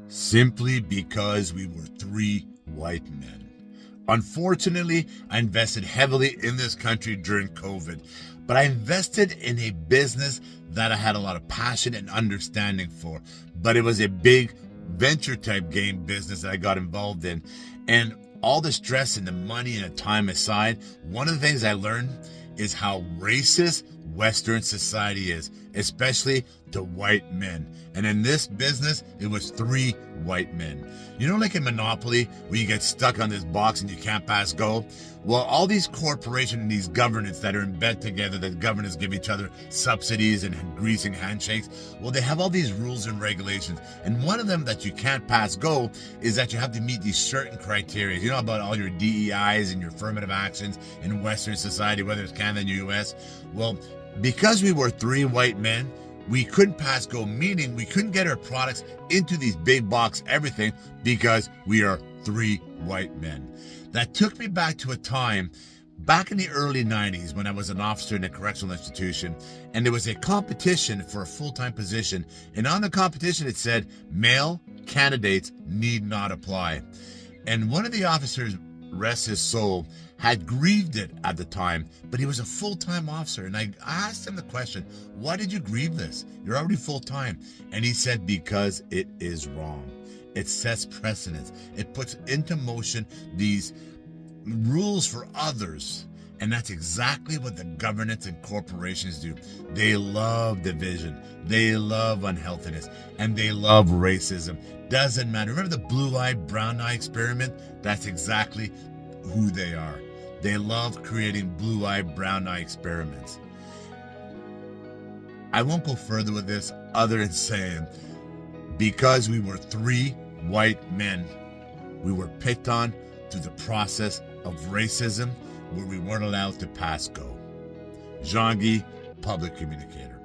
Simply because we were three white men. Unfortunately, I invested heavily in this country during COVID, but I invested in a business that I had a lot of passion and understanding for, but it was a big venture type game business that I got involved in. And all the stress and the money and the time aside, one of the things I learned is how racist Western society is, especially to white men. And in this business, it was three white men. You know, like in Monopoly, where you get stuck on this box and you can't pass go? Well, all these corporations and these governments that are in bed together, that governments give each other subsidies and greasing handshakes, well, they have all these rules and regulations. And one of them that you can't pass go is that you have to meet these certain criteria. You know about all your DEIs and your affirmative actions in Western society, whether it's Canada and the US? Well, because we were three white men, we couldn't pass go, meaning we couldn't get our products into these big box everything because we are three white men. That took me back to a time back in the early 90s when I was an officer in a correctional institution, and there was a competition for a full-time position, and on the competition it said male candidates need not apply. And one of the officers, rest his soul, had grieved it at the time, but he was a full-time officer. And I asked him the question, why did you grieve this? You're already full-time. And he said, because it is wrong. It sets precedents. It puts into motion these rules for others. And that's exactly what the governments and corporations do. They love division. They love unhealthiness. And they love racism. Doesn't matter. Remember the blue-eye, brown-eye experiment? That's exactly who they are. They love creating blue-eye, brown-eye experiments. I won't go further with this other than saying, because we were three white men, we were picked on through the process of racism where we weren't allowed to pass go. Jean-Guy, public communicator.